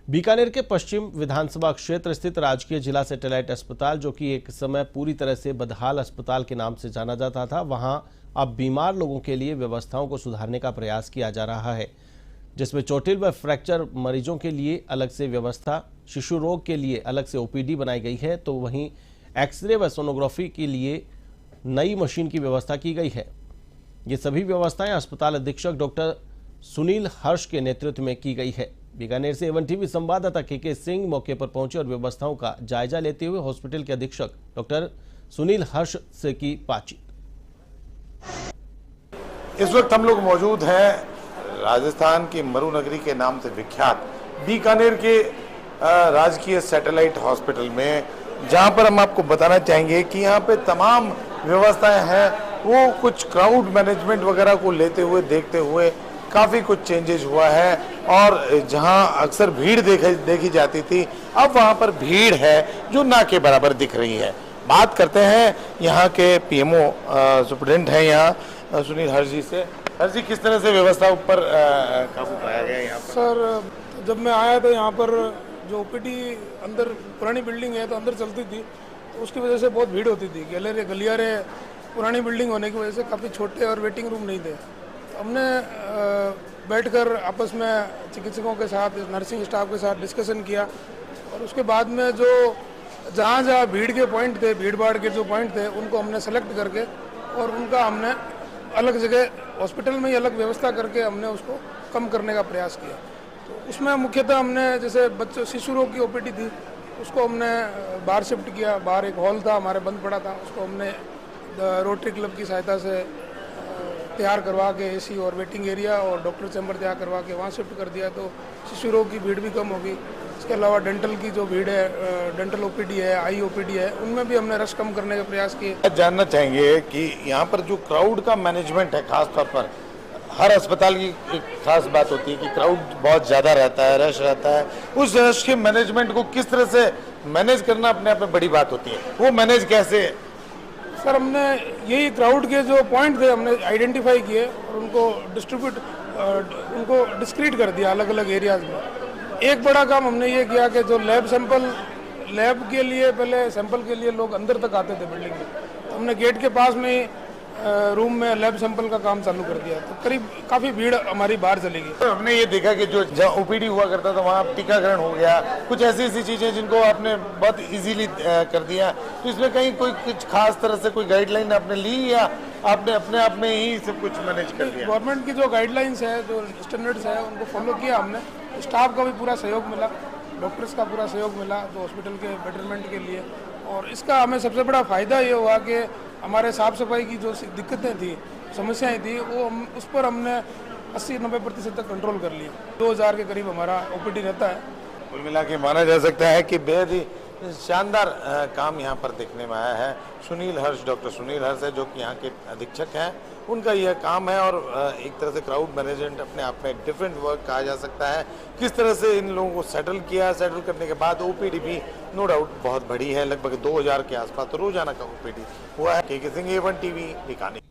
बीकानेर के पश्चिम विधानसभा क्षेत्र स्थित राजकीय जिला सैटेलाइट अस्पताल, जो कि एक समय पूरी तरह से बदहाल अस्पताल के नाम से जाना जाता था, वहां अब बीमार लोगों के लिए व्यवस्थाओं को सुधारने का प्रयास किया जा रहा है, जिसमें चोटिल व फ्रैक्चर मरीजों के लिए अलग से व्यवस्था, शिशु रोग के लिए अलग से ओपीडी बनाई गई है, तो वहीं एक्सरे व सोनोग्राफी के लिए नई मशीन की व्यवस्था की गई है। ये सभी व्यवस्थाएं अस्पताल अधीक्षक डॉक्टर सुनील हर्ष के नेतृत्व में की गई है। बीकानेर से एवन टीवी संवाददाता के सिंह मौके पर पहुंचे और व्यवस्थाओं का जायजा लेते हुए हॉस्पिटल के अधीक्षक डॉक्टर सुनील हर्ष से की बातचीत। इस वक्त हम लोग मौजूद हैं राजस्थान की मरुनगरी के नाम से विख्यात बीकानेर के राजकीय सैटेलाइट हॉस्पिटल में, जहां पर हम आपको बताना चाहेंगे कि यहां पे तमाम व्यवस्थाएं हैं। वो कुछ क्राउड मैनेजमेंट वगैरह को लेते हुए देखते हुए काफ़ी कुछ चेंजेस हुआ है, और जहां अक्सर भीड़ देखी जाती थी, अब वहां पर भीड़ है जो ना के बराबर दिख रही है। बात करते हैं यहाँ के पीएमओ सुप्रिटेंडेंट हैं यहाँ सुनील हर्ष जी से। हर्ष जी, किस तरह से व्यवस्था ऊपर काबू पाया गया यहाँ पर? सर, जब मैं आया था यहाँ पर, जो ओपीडी अंदर पुरानी बिल्डिंग है तो अंदर चलती थी, तो उसकी वजह से बहुत भीड़ होती थी। गलियारे पुरानी बिल्डिंग होने की वजह से काफ़ी छोटे और वेटिंग रूम नहीं थे। हमने बैठकर आपस में चिकित्सकों के साथ, नर्सिंग स्टाफ के साथ डिस्कशन किया, और उसके बाद में जो जहाँ भीड़ के पॉइंट थे, भीड़ भाड़ के जो पॉइंट थे, उनको हमने सेलेक्ट करके और उनका हमने अलग जगह हॉस्पिटल में ही अलग व्यवस्था करके हमने उसको कम करने का प्रयास किया। तो उसमें मुख्यतः हमने, जैसे बच्चों शिशु रोग की ओपीडी थी, उसको हमने बाहर शिफ्ट किया। बाहर एक हॉल था हमारे बंद पड़ा था, उसको हमने रोटरी क्लब की सहायता से तैयार करवा के एसी और वेटिंग एरिया और डॉक्टर चैम्बर तैयार करवा के वहाँ शिफ्ट कर दिया, तो शिशु रोग की भीड़ भी कम होगी। इसके अलावा डेंटल की जो भीड़ है, डेंटल ओपीडी है, आई ओपीडी है, उनमें भी हमने रश कम करने का प्रयास किए। जानना चाहेंगे कि यहाँ पर जो क्राउड का मैनेजमेंट है, खास तौर पर हर अस्पताल की एक खास बात होती है कि क्राउड बहुत ज़्यादा रहता है, रश रहता है। उस रश के मैनेजमेंट को किस तरह से मैनेज करना अपने आप में बड़ी बात होती है, वो मैनेज कैसे? सर, हमने यही क्राउड के जो पॉइंट थे हमने आइडेंटिफाई किए और उनको डिस्क्रीट कर दिया अलग अलग एरियाज में। एक बड़ा काम हमने ये किया कि जो लैब के लिए, पहले सैंपल के लिए लोग अंदर तक आते थे बिल्डिंग में, तो हमने गेट के पास में ही रूम में लैब सैंपल का काम चालू कर दिया, तो करीब काफ़ी भीड़ हमारी बाहर चली गई। तो हमने ये देखा कि जो जहाँ ओपीडी हुआ करता था वहाँ टीकाकरण हो गया, कुछ ऐसी चीज़ें जिनको आपने बहुत इजीली कर दिया। तो इसमें कहीं कोई कुछ खास तरह से कोई गाइडलाइन आपने ली, या आपने अपने आप में ही सब कुछ मैनेज कर दिया? गवर्नमेंट की जो गाइडलाइंस है, जो स्टैंडर्ड्स है, उनको फॉलो किया हमने। स्टाफ का भी पूरा सहयोग मिला, डॉक्टर्स का पूरा सहयोग मिला जो हॉस्पिटल के बेटरमेंट के लिए। और इसका हमें सबसे बड़ा फ़ायदा ये हुआ कि हमारे साफ़ सफाई की जो दिक्कतें थी, समस्याएं थी, वो उस पर हमने 80-90% तक कंट्रोल कर लिया। 2000 के करीब हमारा ओपीडी रहता है। कुल मिला के माना जा सकता है कि बेहद ही शानदार काम यहाँ पर देखने में आया है। सुनील हर्ष, डॉक्टर सुनील हर्ष है जो कि यहाँ के अधीक्षक हैं, उनका यह काम है। और एक तरह से क्राउड मैनेजमेंट अपने आप में डिफरेंट वर्क कहा जा सकता है। किस तरह से इन लोगों को सेटल किया, सेटल करने के बाद ओपीडी भी नो डाउट बहुत बड़ी है, लगभग 2000 के आसपास तो रोजाना का ओपीडी हुआ है। के सिंह, एवन टीवी, बीकानेर।